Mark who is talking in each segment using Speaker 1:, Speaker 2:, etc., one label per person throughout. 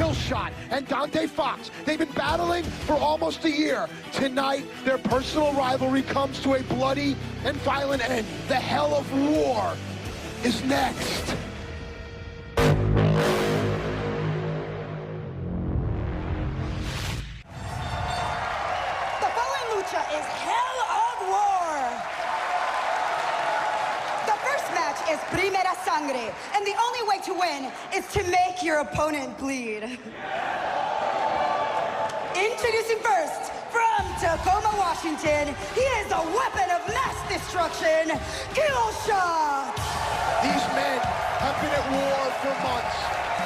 Speaker 1: Killshot and Dante Fox. They've been battling for almost a year. Tonight, their personal rivalry comes to a bloody and violent end. The hell of war is next.
Speaker 2: Is Hell of War. The first match is Primera Sangre, and the only way to win is to make your opponent bleed. Introducing first, from Tacoma, Washington, he is a weapon of mass destruction, Killshot.
Speaker 1: These men have been at war for months.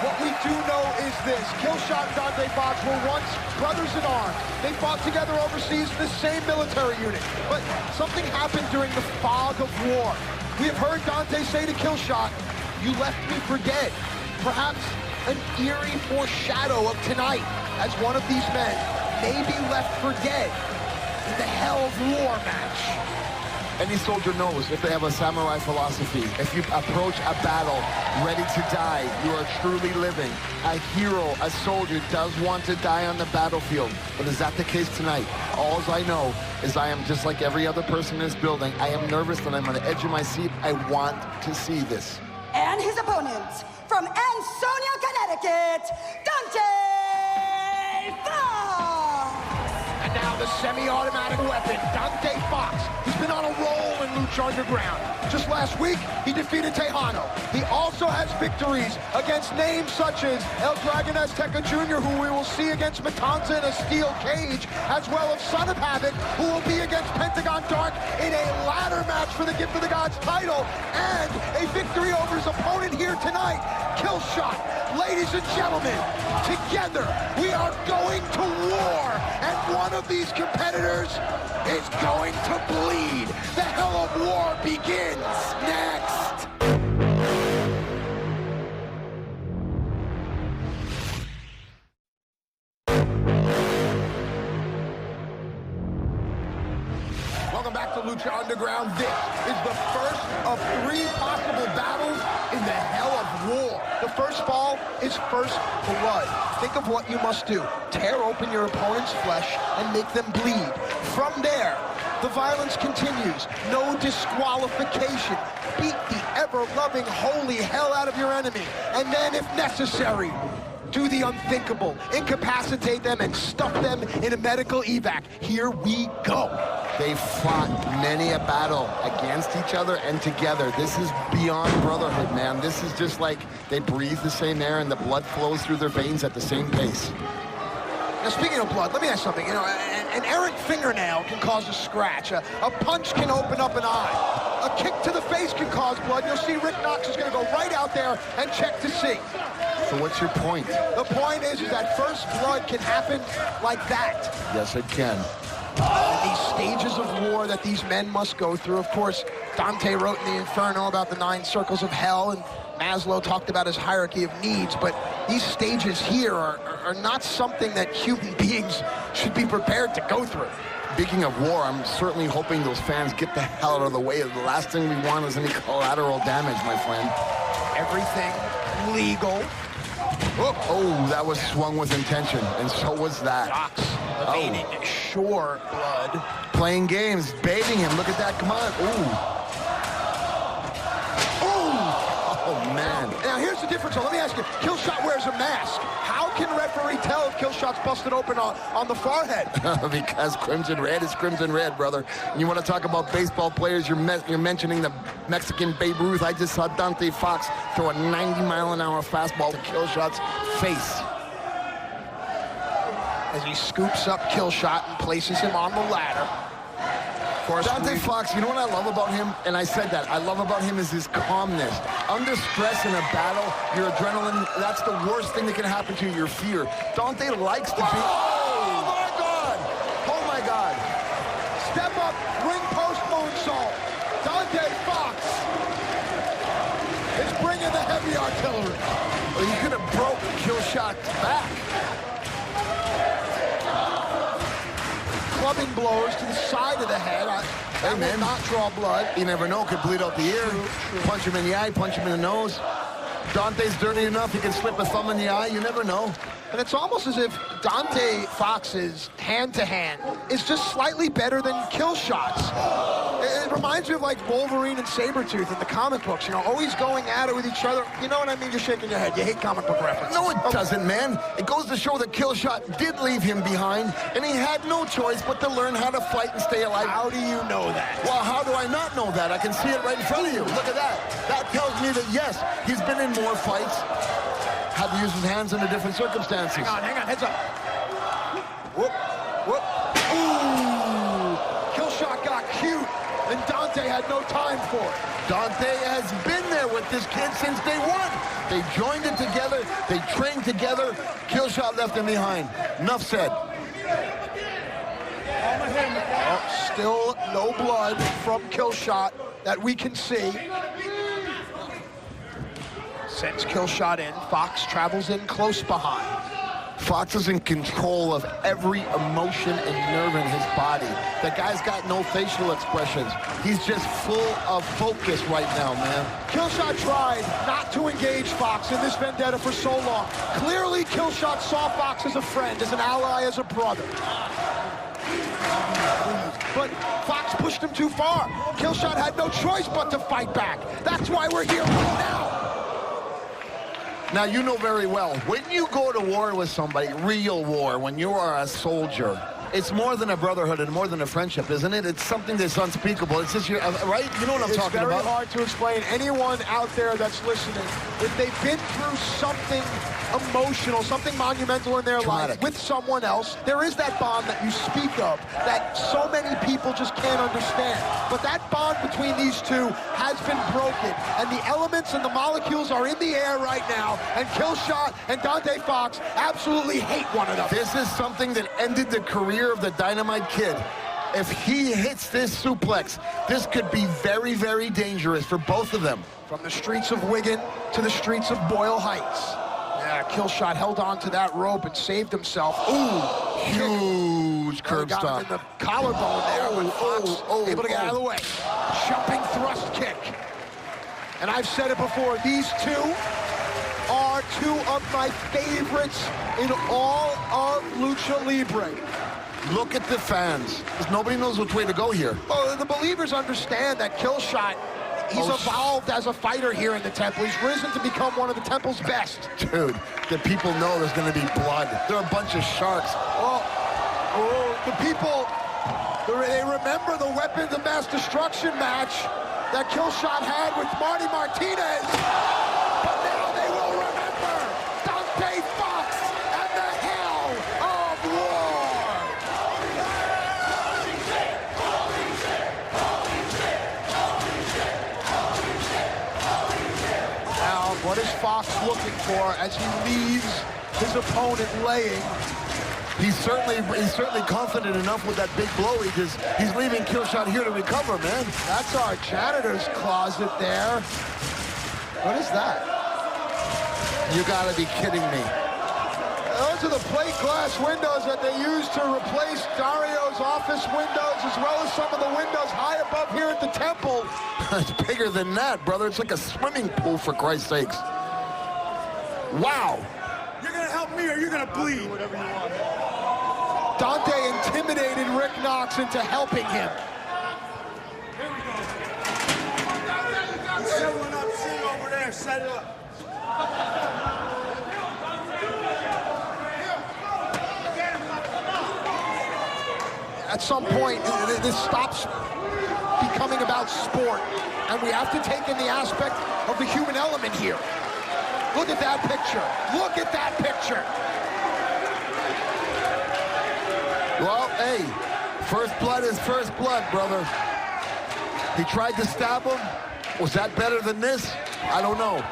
Speaker 1: What we do know is this: Killshot and Dante Fox were once brothers in arms. They fought together overseas in the same military unit. But something happened during the fog of war. We have heard Dante say to Killshot, "You left me for dead." Perhaps an eerie foreshadow of tonight, as one of these men may be left for dead in the Hell of War match.
Speaker 3: Any soldier knows, if they have a samurai philosophy, if you approach a battle ready to die, you are truly living. A hero, a soldier, does want to die on the battlefield. But is that the case tonight? All I know is I am just like every other person in this building. I am nervous and I'm on the edge of my seat. I want to see this.
Speaker 2: And his opponent, from Ansonia, Connecticut, Dante Fox!
Speaker 1: And now the semi-automatic weapon, Dante Fox. He's been on a roll in Lucha Underground. Just last week, he defeated Tejano. He also has victories against names such as El Dragon Azteca Jr., who we will see against Matanza in a steel cage, as well as Son of Havoc, who will be against Pentagon Dark in a ladder match for the Gift of the Gods title, and a victory over his opponent here tonight, Killshot. Ladies and gentlemen, together we are going to war, and one of these competitors is going to bleed. The Hell of War begins next. Welcome back to Lucha Underground. This is the first of 3 possible battles in the Hell of War. The first fall is first blood. Think of what you must do. Tear open your opponent's flesh and make them bleed. From there, the violence continues. No disqualification. Beat the ever-loving holy hell out of your enemy. And then, if necessary, do the unthinkable. Incapacitate them and stuff them in a medical evac. Here we go.
Speaker 3: They've fought many a battle against each other and together. This is beyond brotherhood, man. This is just like they breathe the same air and the blood flows through their veins at the same pace.
Speaker 1: Now, speaking of blood, let me ask something. You know, an errant fingernail can cause a scratch. A punch can open up an eye. A kick to the face can cause blood. You'll see Rick Knox is going to go right out there and check to see.
Speaker 3: So what's your point?
Speaker 1: The point is that first blood can happen like that.
Speaker 3: Yes, it can.
Speaker 1: And these stages of war that these men must go through. Of course, Dante wrote in the Inferno about the 9 circles of hell, and Maslow talked about his hierarchy of needs, but these stages here are not something that human beings should be prepared to go through.
Speaker 3: Speaking of war, I'm certainly hoping those fans get the hell out of the way. The last thing we want is any collateral damage, my friend.
Speaker 1: Everything legal.
Speaker 3: Oh, that was swung with intention, and so was that.
Speaker 1: Fox evading sure blood.
Speaker 3: Playing games, baiting him. Look at that, come on. Ooh. Oh, man.
Speaker 1: Now, here's the difference. Let me ask you. Killshot wears a mask. How can referee tell if Killshot's busted open on the forehead?
Speaker 3: Because crimson red is crimson red, brother. And you want to talk about baseball players, you're mentioning the Mexican Babe Ruth. I just saw Dante Fox throw a 90-mile-an-hour fastball to Killshot's face.
Speaker 1: As he scoops up Killshot and places him on the ladder. Of course,
Speaker 3: Dante Fox, you know what I love about him? And I said that. I love about him is his calmness. Under stress in a battle, your adrenaline, that's the worst thing that can happen to you, your fear. Dante likes to be...
Speaker 1: Oh, my God! Oh, my God. Step up, ring post moonsault. Dante Fox is bringing the heavy artillery.
Speaker 3: Well, he could have broke Killshot's back.
Speaker 1: Clubbing blows to the side of the head. That will not draw blood.
Speaker 3: You never know, could bleed out the ear.
Speaker 1: True.
Speaker 3: Punch him in the eye, punch him in the nose. Dante's dirty enough, he can slip a thumb in the eye, you never know.
Speaker 1: And it's almost as if Dante Fox's hand-to-hand is just slightly better than kill shots. It reminds me of like Wolverine and Sabretooth in the comic books, you know, always going at it with each other. You know what I mean? You're shaking your head. You hate comic book references.
Speaker 3: No, it doesn't, man. It goes to show that Killshot did leave him behind, and he had no choice but to learn how to fight and stay alive.
Speaker 1: How do you know that?
Speaker 3: Well, how do I not know that? I can see it right in front of you. Look at that. That tells me that, yes, he's been in more fights, had to use his hands under different circumstances.
Speaker 1: Hang on, heads up. Whoop, whoop. Ooh! Killshot got cute, and Dante had no time for it.
Speaker 3: Dante has been there with this kid since day one. They joined it together, they trained together. Killshot left him behind. Enough said.
Speaker 1: Oh, still no blood from Killshot that we can see. Sends Killshot in. Fox travels in close behind.
Speaker 3: Fox is in control of every emotion and nerve in his body. The guy's got no facial expressions. He's just full of focus right now, man.
Speaker 1: Killshot tried not to engage Fox in this vendetta for so long. Clearly, Killshot saw Fox as a friend, as an ally, as a brother. But Fox pushed him too far. Killshot had no choice but to fight back. That's why we're here right now.
Speaker 3: Now, you know very well, when you go to war with somebody, real war, when you are a soldier, it's more than a brotherhood and more than a friendship, isn't it? It's something that's unspeakable. It's just, right? You know what I'm talking about?
Speaker 1: It's very hard to explain. Anyone out there that's listening, if they've been through something emotional, something monumental in their life with someone else, there is that bond that you speak of that so many people just can't understand. But that bond between these two has been broken, and the elements and the molecules are in the air right now, and Killshot and Dante Fox absolutely hate one another.
Speaker 3: This is something that ended the career of the Dynamite Kid. If he hits this suplex, this could be very, very dangerous for both of them.
Speaker 1: From the streets of Wigan to the streets of Boyle Heights. Yeah, Killshot held on to that rope and saved himself. Ooh,
Speaker 3: huge curb
Speaker 1: got
Speaker 3: stop.
Speaker 1: him in the collarbone there, but Fox able to get out of the way. Jumping thrust kick. And I've said it before, these two are two of my favorites in all of Lucha Libre.
Speaker 3: Look at the fans, because nobody knows which way to go here.
Speaker 1: Oh, the believers understand that Killshot, he's evolved as a fighter here in the Temple. He's risen to become one of the Temple's best.
Speaker 3: Dude, the people know there's going to be blood. They're a bunch of sharks.
Speaker 1: The people, they remember the Weapons of Mass Destruction match that Killshot had with Marty Martinez. But now they will remember Dante Fox and the hell of war. Now, what is Fox looking for as he leaves his opponent laying?
Speaker 3: He's certainly confident enough with that big blow. He's leaving Killshot here to recover, man.
Speaker 1: That's our janitor's closet there. What is that?
Speaker 3: You gotta be kidding me.
Speaker 1: Those are the plate glass windows that they use to replace Dario's office windows, as well as some of the windows high above here at the Temple.
Speaker 3: It's bigger than that, brother. It's like a swimming pool, for Christ's sakes. Wow.
Speaker 4: You're gonna help me or you're gonna bleed. Whatever you want.
Speaker 1: Dante intimidated Rick Knox into helping him.
Speaker 4: Here we go. Set one up, sit over there, set it up.
Speaker 1: At some point, this stops becoming about sport, and we have to take in the aspect of the human element here. Look at that picture. Look at that picture.
Speaker 3: Well, hey, first blood is first blood, brother. He tried to stab him. Was that better than this? I don't know.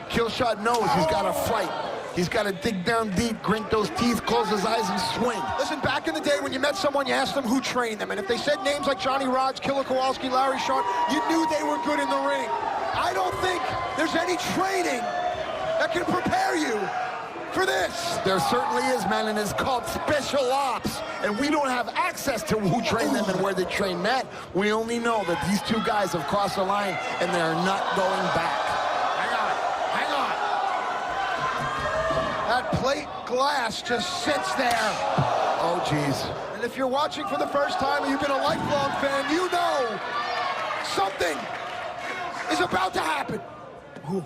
Speaker 3: Killshot knows he's got to fight. He's got to dig down deep, grink those teeth, close his eyes, and swing.
Speaker 1: Listen, back in the day when you met someone, you asked them who trained them. And if they said names like Johnny Rodz, Killer Kowalski, Larry Sharp, you knew they were good in the ring. I don't think there's any training that can prepare you for this.
Speaker 3: There certainly is, man, and it's called special ops. And we don't have access to who trained them and where they trained Matt. We only know that these two guys have crossed the line and they're not going back.
Speaker 1: Hang on. That plate glass just sits there.
Speaker 3: Oh, geez.
Speaker 1: And if you're watching for the first time and you've been a lifelong fan, you know something is about to happen. Ooh.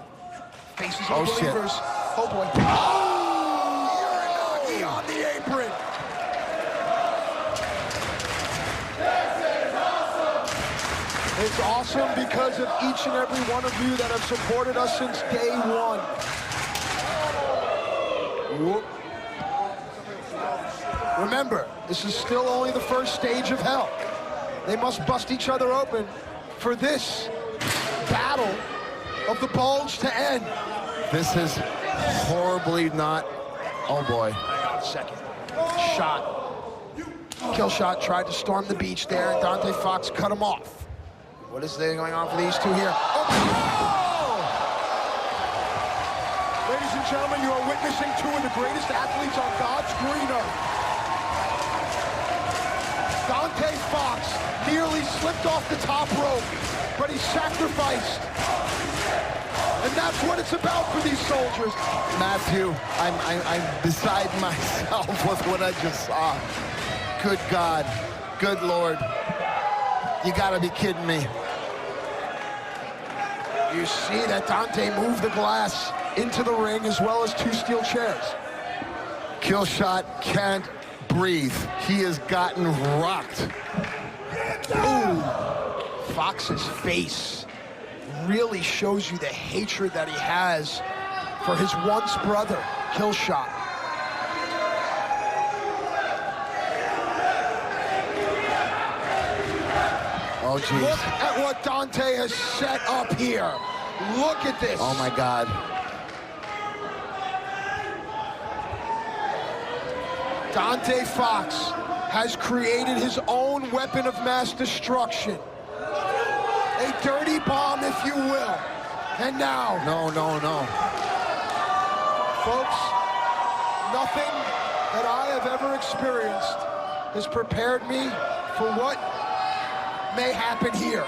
Speaker 1: Faces of believers.
Speaker 3: Shit.
Speaker 1: Oh, boy. Oh, Uranagi on the apron. It's awesome because of each and every one of you that have supported us since day one. Whoop. Remember, this is still only the first stage of hell. They must bust each other open for this battle of the bulge to end.
Speaker 3: This is horribly not... Oh, boy.
Speaker 1: Hang on a second. Shot. Killshot tried to storm the beach there, and Dante Fox cut him off. What is going on for these two here? Oh! Ladies and gentlemen, you are witnessing two of the greatest athletes on God's green earth. Dante Fox nearly slipped off the top rope, but he sacrificed. And that's what it's about for these soldiers.
Speaker 3: Matthew, I'm beside myself with what I just saw. Good God. Good Lord. You gotta be kidding me.
Speaker 1: You see that Dante moved the glass into the ring as well as two steel chairs.
Speaker 3: Killshot can't breathe. He has gotten rocked.
Speaker 1: Ooh. Fox's face really shows you the hatred that he has for his once brother, Killshot.
Speaker 3: Oh, geez.
Speaker 1: Look at what Dante has set up here. Look at this.
Speaker 3: Oh, my God.
Speaker 1: Dante Fox has created his own weapon of mass destruction. A dirty bomb, if you will. And now...
Speaker 3: No.
Speaker 1: Folks, nothing that I have ever experienced has prepared me for what may happen here.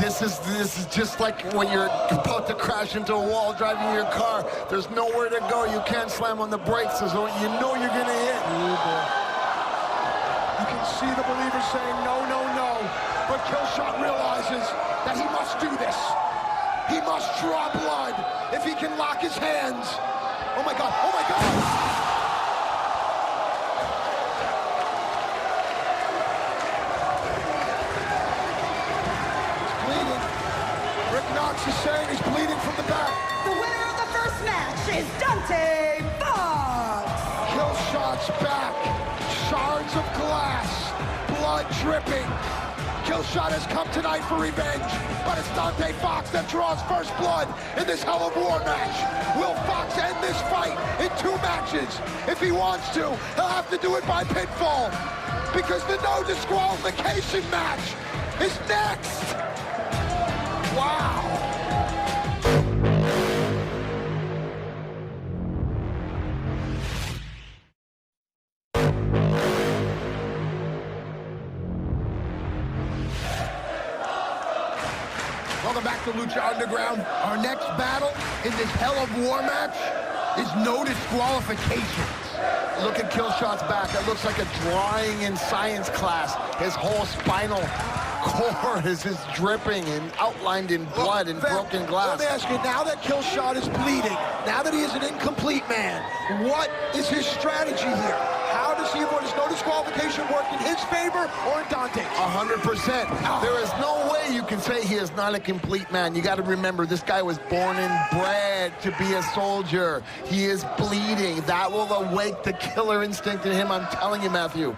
Speaker 3: This is just like when you're about to crash into a wall driving your car. There's nowhere to go. You can't slam on the brakes, so you know you're gonna hit.
Speaker 1: You can see the believers saying no. But Killshot realizes that he must do this. He must draw blood if he can lock his hands. Oh my God. Is saying he's bleeding from the back.
Speaker 2: The winner of the first match is Dante Fox.
Speaker 1: Killshot's back. Shards of glass. Blood dripping. Killshot has come tonight for revenge, but it's Dante Fox that draws first blood in this Hell of War match. Will Fox end this fight in 2 matches? If he wants to, he'll have to do it by pinfall, because the no disqualification match is next. Wow. Welcome back to Lucha Underground. Our next battle in this Hell of War match is no disqualifications.
Speaker 3: Look at Killshot's back. That looks like a drawing in science class. His whole spinal cord is just dripping and outlined in blood and broken glass.
Speaker 1: Let me ask you, now that Killshot is bleeding, now that he is an incomplete man, what is his strategy here? How does he avoid his no disqualification work in his favor or in Dante's?
Speaker 3: 100%. There is no way you can say he is not a complete man. You got to remember, this guy was born and bred to be a soldier. He is bleeding. That will awake the killer instinct in him, I'm telling you, Matthew.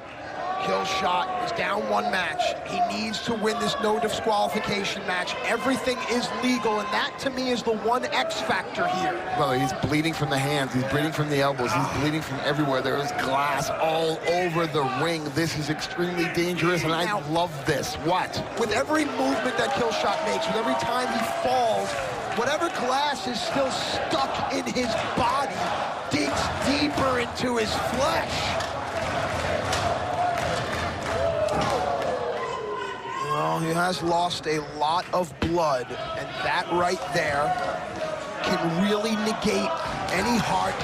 Speaker 1: Killshot is down 1 match. He needs to win this no disqualification match. Everything is legal, and that to me is the one X factor here.
Speaker 3: Brother, he's bleeding from the hands. He's bleeding from the elbows. He's bleeding from everywhere. There is glass all over the ring. This is extremely dangerous, and I love this. What?
Speaker 1: With every movement that Killshot makes, with every time he falls, whatever glass is still stuck in his body digs deeper into his flesh. Well, he has lost a lot of blood, and that right there can really negate any heart,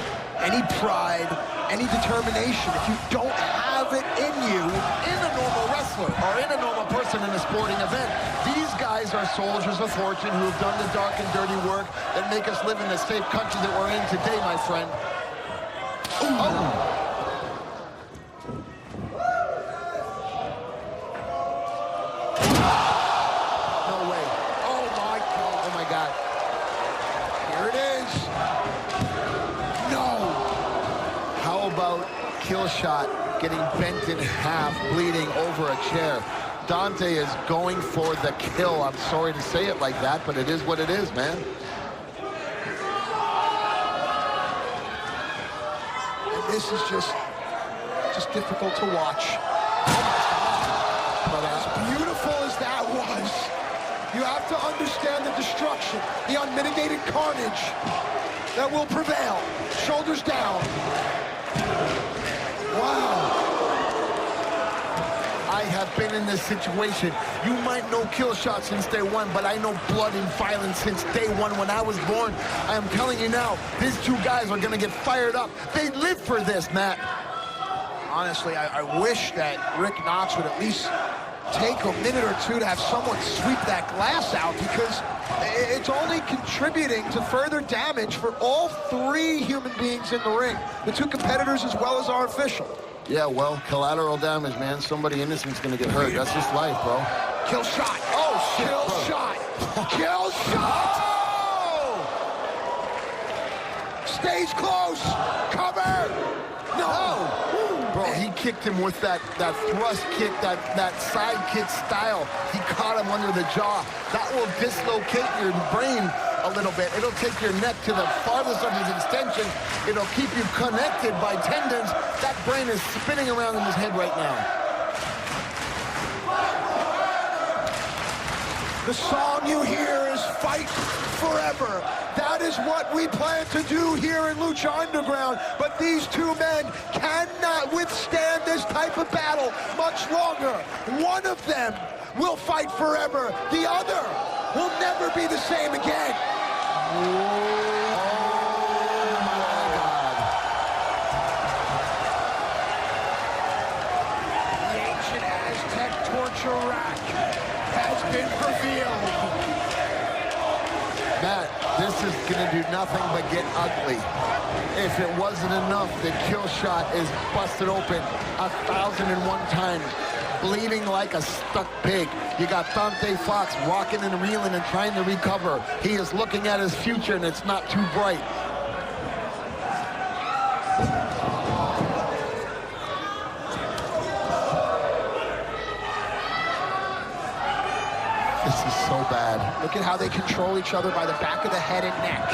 Speaker 1: any pride, any determination, if you don't have it in you,
Speaker 3: In a normal wrestler or in a normal person in a sporting event, these guys are soldiers of fortune who have done the dark and dirty work that make us live in the safe country that we're in today, my friend. Ooh. Oh. Kill shot, getting bent in half, bleeding over a chair. Dante is going for the kill. I'm sorry to say it like that, but it is what it is, man.
Speaker 1: And this is just difficult to watch. But as beautiful as that was, you have to understand the destruction, the unmitigated carnage that will prevail. Shoulders down. Wow.
Speaker 3: I have been in this situation. You might know kill shot since day one, but I know blood and violence since day one when I was born. I am telling you now, these two guys are gonna get fired up. They live for this, Matt.
Speaker 1: Honestly, I wish that Rick Knox would at least take a minute or two to have someone sweep that glass out, because it's only contributing to further damage for all three human beings in the ring, the two competitors as well as our official.
Speaker 3: Yeah, well, collateral damage, man. Somebody innocent's gonna get hurt. That's just life, bro.
Speaker 1: Kill shot. Oh, shit. Kill shot. Kill shot. Oh! Stays close. Cover. No.
Speaker 3: Bro, he kicked him with that thrust kick, that side kick style. He caught him under the jaw. That will dislocate your brain a little bit. It'll take your neck to the farthest of his extension. It'll keep you connected by tendons. That brain is spinning around in his head right now.
Speaker 1: The song you hear is Fight Forever. That is what we plan to do here in Lucha Underground, but these two men cannot withstand this type of battle much longer. One of them will fight forever. The other will never be the same again. The ancient Aztec torture rack has been revealed.
Speaker 3: Matt, this is gonna do nothing but get ugly. If it wasn't enough, the kill shot is busted open 1,001 times, bleeding like a stuck pig. You got Dante Fox rocking and reeling and trying to recover. He is looking at his future, and it's not too bright. This is so bad.
Speaker 1: Look at how they control each other by the back of the head and neck.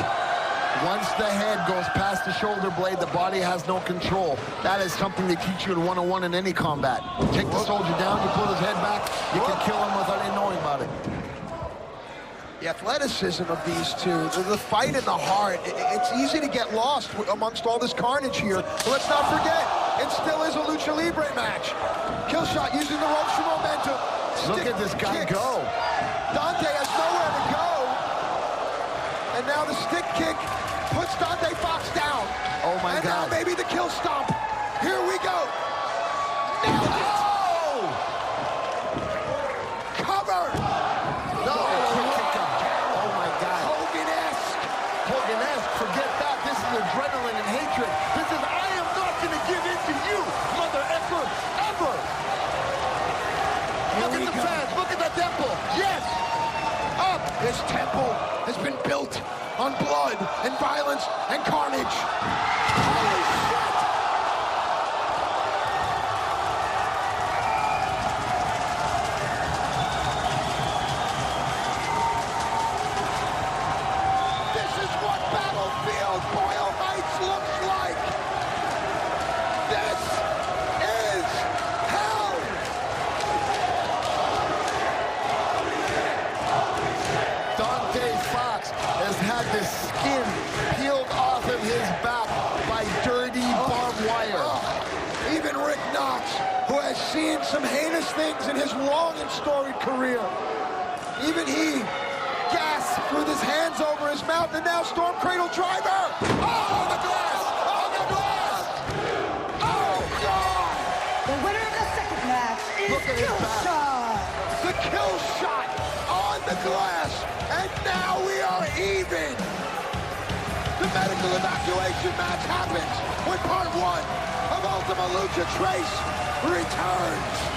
Speaker 3: Once the head goes past the shoulder blade, the body has no control. That is something they teach you in 101 in any combat. Take the soldier down, you pull his head back, you can kill him without even knowing about it.
Speaker 1: The athleticism of these two, the fight in the heart, it's easy to get lost amongst all this carnage here. But let's not forget, it still is a Lucha Libre match. Kill shot using the ropes for momentum.
Speaker 3: Look at this guy go.
Speaker 1: Dante has nowhere to go. And now the stick kick puts Dante Fox down.
Speaker 3: Oh my
Speaker 1: and
Speaker 3: God.
Speaker 1: Now maybe the kill stomp. Here we go. Nailed it.
Speaker 3: Oh!
Speaker 1: Cover.
Speaker 3: No. Oh my God.
Speaker 1: Hogan-esque.
Speaker 3: Hogan-esque. Forget that. This is adrenaline and hatred. This is, I am not going to give in to you, mother effer, ever. Look at the fans. Look at the temple. Yes. Up.
Speaker 1: This temple has been built on blood and violence and carnage. Holy shit! This is what Battlefield Boyle Heights looks like. This is hell.
Speaker 3: Dante Fox has had the skin peeled off of his back by dirty barbed wire.
Speaker 1: Even Rick Knox, who has seen some heinous things in his long and storied career, even he gasped with his hands over his mouth, and now Storm Cradle Driver. Oh, the glass! Oh, the
Speaker 3: Look at his back.
Speaker 1: The kill shot on the glass, and now we are even. The medical evacuation match happens when part 1 of Ultima Lucha Trace returns.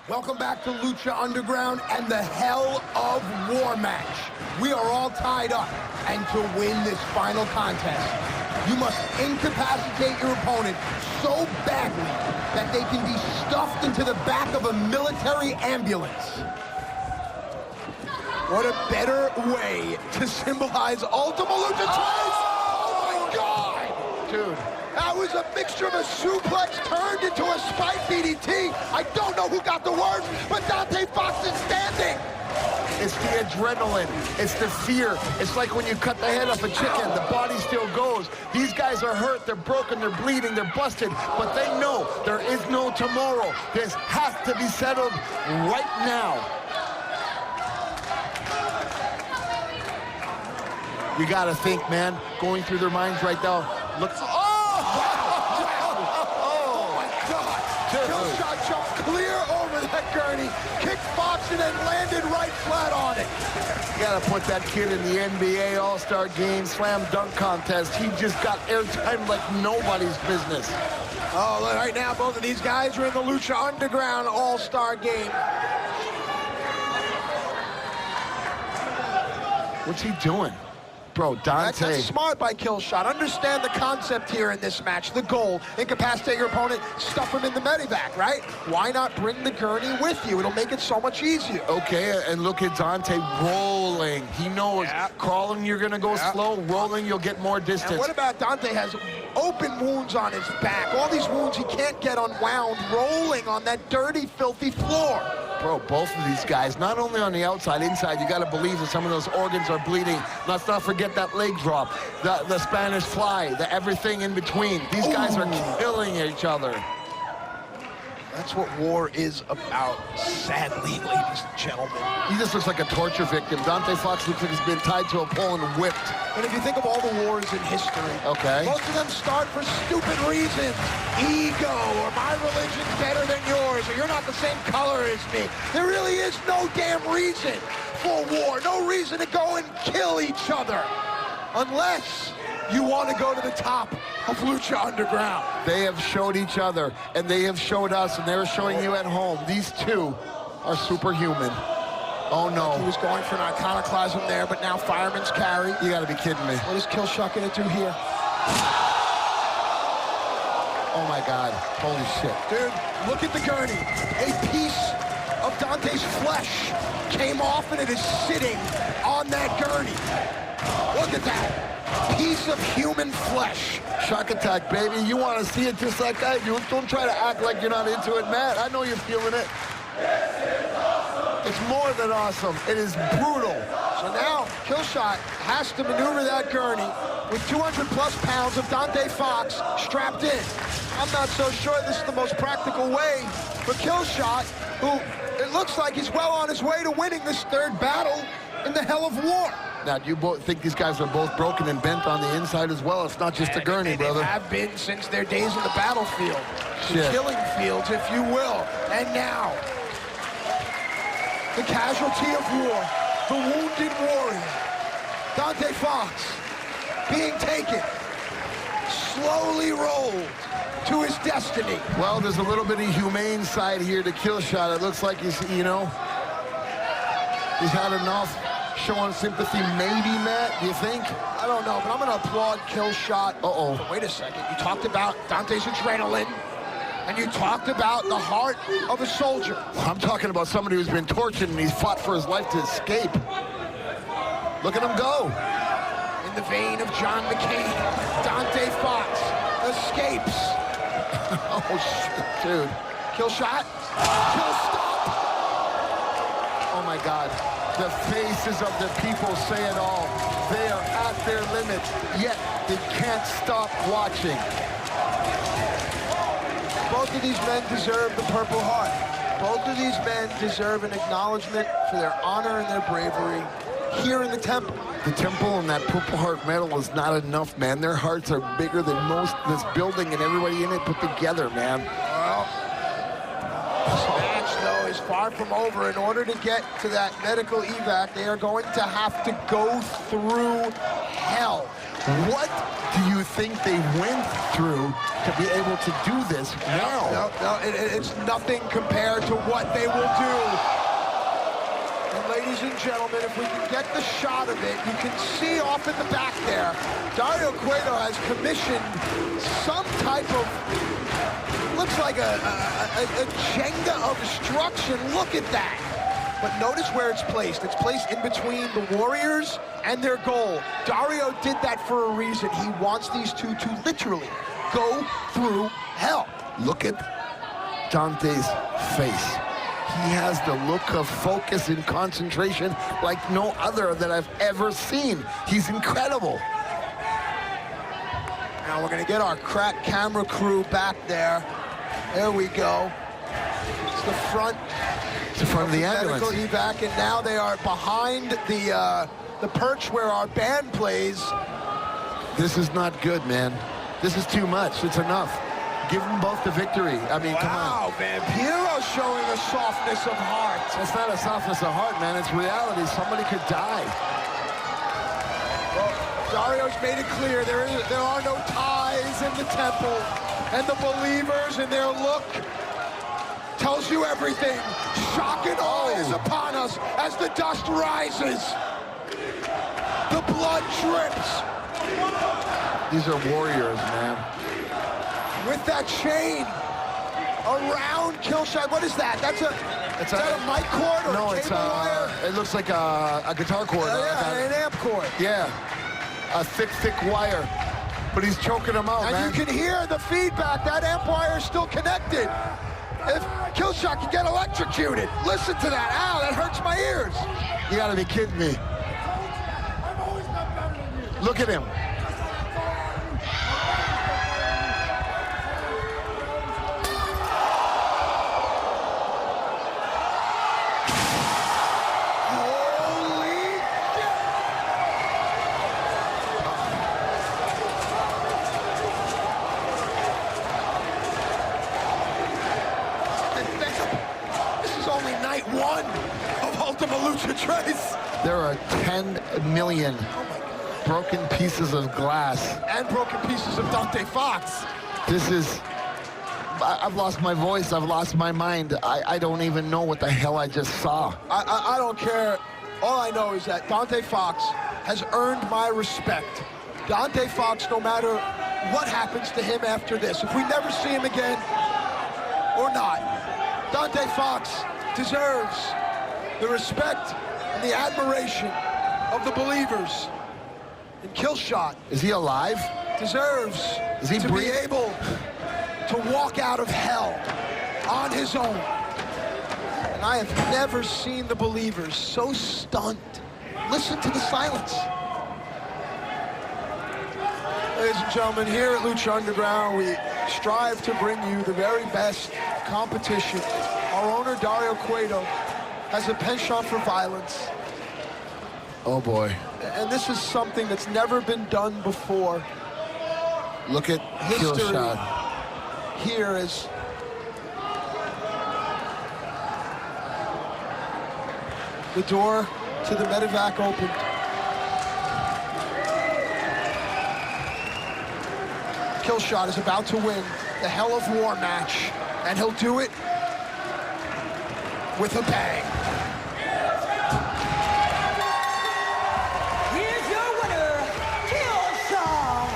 Speaker 1: Welcome back to Lucha Underground and the Hell of War match. We are all tied up, and to win this final contest, you must incapacitate your opponent so badly that they can be stuffed into the back of a military ambulance. What a better way to symbolize Ultima Lucha Trace! Oh my God!
Speaker 3: Dude.
Speaker 1: That was a mixture of a suplex turned into a spike DDT. I don't know who got the worst, but Dante Fox is standing.
Speaker 3: It's the adrenaline. It's the fear. It's like when you cut the head off a chicken, the body still goes. These guys are hurt, they're broken, they're bleeding, they're busted, but they know there is no tomorrow. This has to be settled right now. You gotta think, man, going through their minds right now. Look.
Speaker 1: Killshot jumped clear over that gurney, kicked Fox, and then landed right flat on it.
Speaker 3: You gotta put that kid in the NBA All-Star Game Slam Dunk Contest. He just got airtime like nobody's business.
Speaker 1: Oh, right now, both of these guys are in the Lucha Underground All-Star Game.
Speaker 3: What's he doing? Bro, Dante.
Speaker 1: That's smart by Killshot. Understand the concept here in this match. The goal, incapacitate your opponent, stuff him in the medevac, right? Why not bring the gurney with you? It'll make it so much easier.
Speaker 3: Okay, and look at Dante rolling. He knows crawling, you're going to go slow. Rolling, you'll get more distance.
Speaker 1: And what about Dante has open wounds on his back? All these wounds he can't get unwound, rolling on that dirty, filthy floor.
Speaker 3: Bro, both of these guys, not only on the outside, inside, you got to believe that some of those organs are bleeding. Let's not forget that leg drop, the Spanish fly, the everything in between. These guys are killing each other.
Speaker 1: That's what war is about, sadly, ladies and gentlemen.
Speaker 3: He just looks like a torture victim. Dante Fox looks like he's been tied to a pole and whipped.
Speaker 1: And if you think of all the wars in history, most of them start for stupid reasons. Ego, or my religion's better than yours, or you're not the same color as me. There really is no damn reason for war, no reason to go and kill each other, unless you want to go to the top of Lucha Underground.
Speaker 3: They have showed each other, and they have showed us, and they're showing you at home. These two are superhuman. Oh, no.
Speaker 1: He was going for an iconoclasm there, but now fireman's carry.
Speaker 3: You got to be kidding me.
Speaker 1: What is Killshot going to do here?
Speaker 3: Oh, my God. Holy shit.
Speaker 1: Dude, look at the gurney. A piece of Dante's flesh came off, and it is sitting on that gurney. Look at that. Piece of human flesh.
Speaker 3: Shock attack, baby. You want to see it just like I do. Don't try to act like you're not into it, Matt. I know you're feeling it. It's more than awesome. It is brutal.
Speaker 1: So now, Killshot has to maneuver that gurney with 200-plus pounds of Dante Fox strapped in. I'm not so sure this is the most practical way for Killshot, who it looks like he's well on his way to winning this third battle in the Hell of War.
Speaker 3: Now, do you both think these guys are both broken and bent on the inside as well? It's not just a gurney, brother.
Speaker 1: They have been since their days in the battlefield.
Speaker 3: Shit.
Speaker 1: The killing fields, if you will. And now, the casualty of war, the wounded warrior, Dante Fox, being taken, slowly rolled to his destiny.
Speaker 3: Well, there's a little bit of humane side here to Killshot. It looks like he's, you know, he's had enough. Showing sympathy, maybe, Matt, do you think?
Speaker 1: I don't know, but I'm going to applaud Killshot. Wait a second. You talked about Dante's adrenaline, and you talked about the heart of a soldier.
Speaker 3: I'm talking about somebody who's been tortured and he's fought for his life to escape. Look at him go.
Speaker 1: In the vein of John McCain, Dante Fox escapes.
Speaker 3: Oh, shit, dude.
Speaker 1: Killshot. Kill stop.
Speaker 3: Oh, my God. The faces of the people say it all. They are at their limit, yet they can't stop watching.
Speaker 1: Both of these men deserve the Purple Heart. Both of these men deserve an acknowledgement for their honor and their bravery here in the temple.
Speaker 3: The temple and that Purple Heart medal is not enough, man. Their hearts are bigger than most of this building and everybody in it put together, man.
Speaker 1: Well, this match, though, is far from over. In order to get to that medical evac, they are going to have to go through hell.
Speaker 3: What do you think they went through to be able to do this now?
Speaker 1: No, it's nothing compared to what they will do. And ladies and gentlemen, if we can get the shot of it, you can see off in the back there, Dario Cueto has commissioned some type of, looks like a Jenga obstruction. Look at that. But notice where it's placed. It's placed in between the Warriors and their goal. Dario did that for a reason. He wants these two to literally go through hell.
Speaker 3: Look at Dante's face. He has the look of focus and concentration like no other that I've ever seen. He's incredible.
Speaker 1: Now we're going to get our crack camera crew back there. There we go. It's the front.
Speaker 3: It's the front of the ambulance.
Speaker 1: Medical evac, and now they are behind the perch where our band plays.
Speaker 3: This is not good, man. This is too much. It's enough. Give them both the victory. I mean, come on.
Speaker 1: Wow, Vampiro's showing a softness of heart.
Speaker 3: It's not a softness of heart, man. It's reality. Somebody could die.
Speaker 1: Well, Dario's made it clear there are no ties in the temple, and the believers in their look tells you everything. Shock and awe is upon us as the dust rises. The blood drips.
Speaker 3: These are warriors, man.
Speaker 1: With that chain around Killshot. What is that? Is that a mic cord or
Speaker 3: no,
Speaker 1: a cable wire?
Speaker 3: It looks like a guitar cord.
Speaker 1: Yeah, an amp cord.
Speaker 3: Yeah, a thick wire. But he's choking him out,
Speaker 1: and
Speaker 3: man.
Speaker 1: You can hear the feedback. That amp wire is still connected. If Killshot can get electrocuted, listen to that. Ow, that hurts my ears.
Speaker 3: You gotta be kidding me. Look at him. There are 10 million broken pieces of glass.
Speaker 1: And broken pieces of Dante Fox.
Speaker 3: This is... I've lost my voice. I've lost my mind. I don't even know what the hell I just saw.
Speaker 1: I don't care. All I know is that Dante Fox has earned my respect. Dante Fox, no matter what happens to him after this, if we never see him again or not, Dante Fox deserves the respect and the admiration of the believers. And Killshot,
Speaker 3: is he alive?
Speaker 1: Deserves to be able to walk out of hell on his own. And I have never seen the believers so stunned. Listen to the silence. Ladies and gentlemen, here at Lucha Underground, we strive to bring you the very best competition. Our owner, Dario Cueto, has a penchant for violence.
Speaker 3: Oh boy.
Speaker 1: And this is something that's never been done before.
Speaker 3: Look at Killshot.
Speaker 1: Here is the door to the medevac opened. Killshot is about to win the Hell of War match, and he'll do it with a bang.
Speaker 2: Here's your winner, Killshot.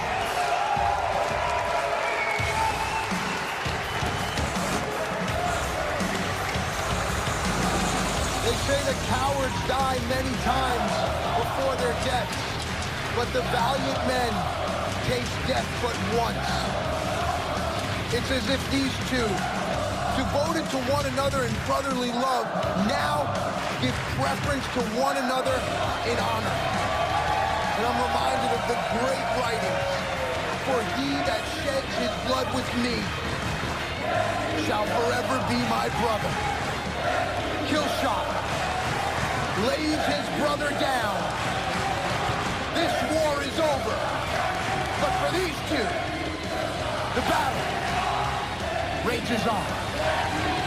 Speaker 1: They say that cowards die many times before their deaths, but the valiant men taste death but once. It's as if these two, devoted to one another in brotherly love, now give preference to one another in honor. And I'm reminded of the great writings, for he that sheds his blood with me shall forever be my brother. kill shot. Lays his brother down. This war is over. But for these two, the battle rages on.